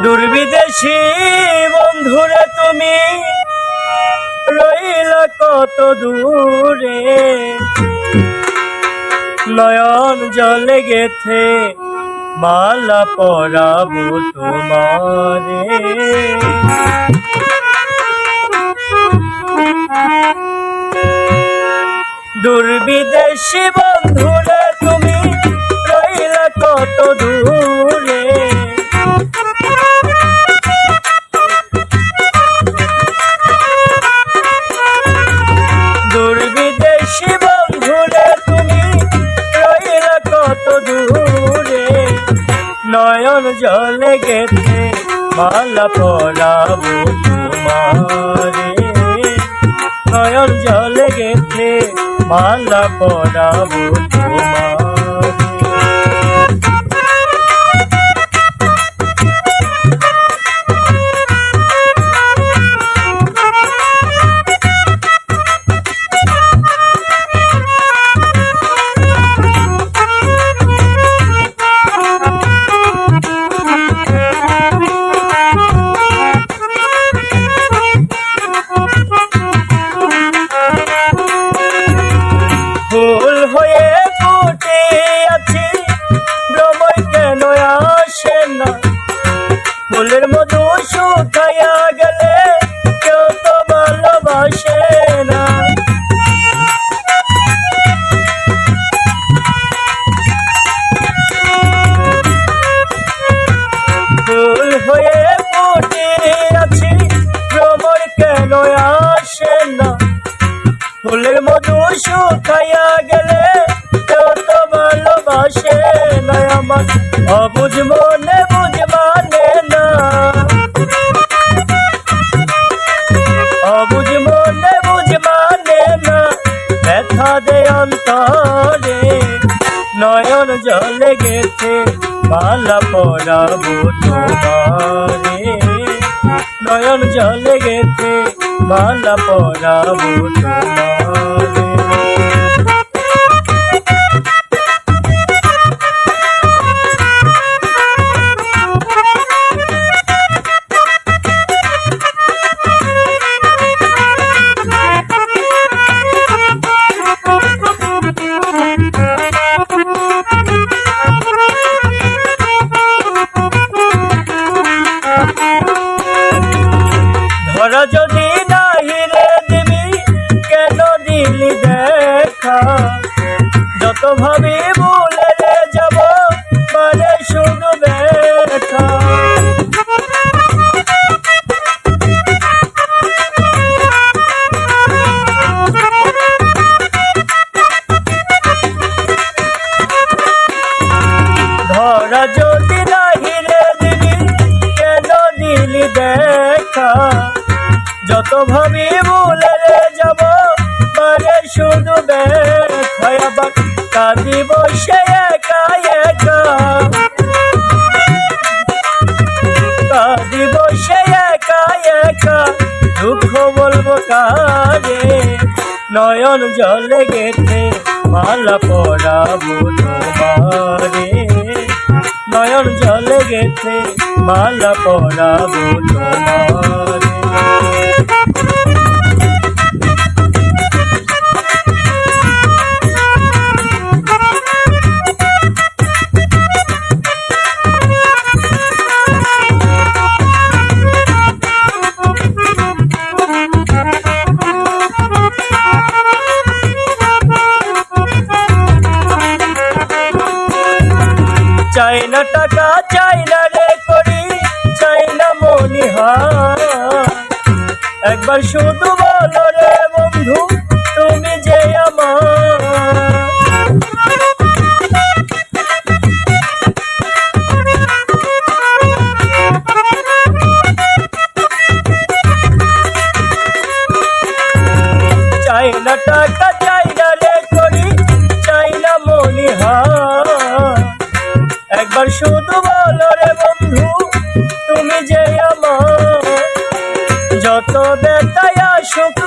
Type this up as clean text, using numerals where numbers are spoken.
দুর্বিদেশী বন্ধুরে তুমি রইলা কত দূরে, নয়ন জলে গেথে মালা পরাবো তোমারে। দুর্বিদেশী বন্ধুরে তুমি রইলা কত দূরে, দুর্বিদেশী বন্ধুরে তুমি রইলা কত দূরে, নয়ন জলে গেথে মালা পরাবো তোমারে, নয়ন জলে গেথে মালা পরাবো তোমারে। ফুল হয়ে ফুটে আছি ভ্রমর কেন আসে না, ফুলের মধু শুকাইয়া গেলে কেউ তো ভালোবাসে না। ফুল হয়ে ফুটে আছি ভ্রমর কেন আসে না, ফুলের মধু শুকাইয়া গেলে কেউ তো ভালোবাসে না। আমার অবুঝ মনে বুঝ মানে না, অবুঝ মনে বুঝ মানে না, ব্যথা দে অন্তরে, নয়ন জলে গেথে মালা পরাবো তোমারে, নয়ন জলে গেথে মালা পরাবো তোমারে। ধরা যদি নাহি রে দিবি কেন দিলি দেখা, যত ভাবি ভুলে রে যাব মানে শুধু ব্যথা। ধরা যদি নাহি রে দিবি কেন দিলি দেখা, যত ভাবি ভুলে রে যাব মানে শুধু ব্যথা। আবার কাঁদি বসে একা একা, কাঁদি বসে একা একা, দুঃখ বলবো কারে, নয়ন জলে গেথে মালা পরাবো তোমারে, নয়ন জলে গেথে মালা পরাবো তোমারে। চাই না টাকা চাই না রে করি চাই না মনিহার, একবার শুধু বলো রে বন্ধু তুমি যে আমার। চাই না টাকা চাই না রে করি চাই না মনিহার, একবার শুধু বলো রে বন্ধু তুমি যে আমার। যত ব্যথায় আসুক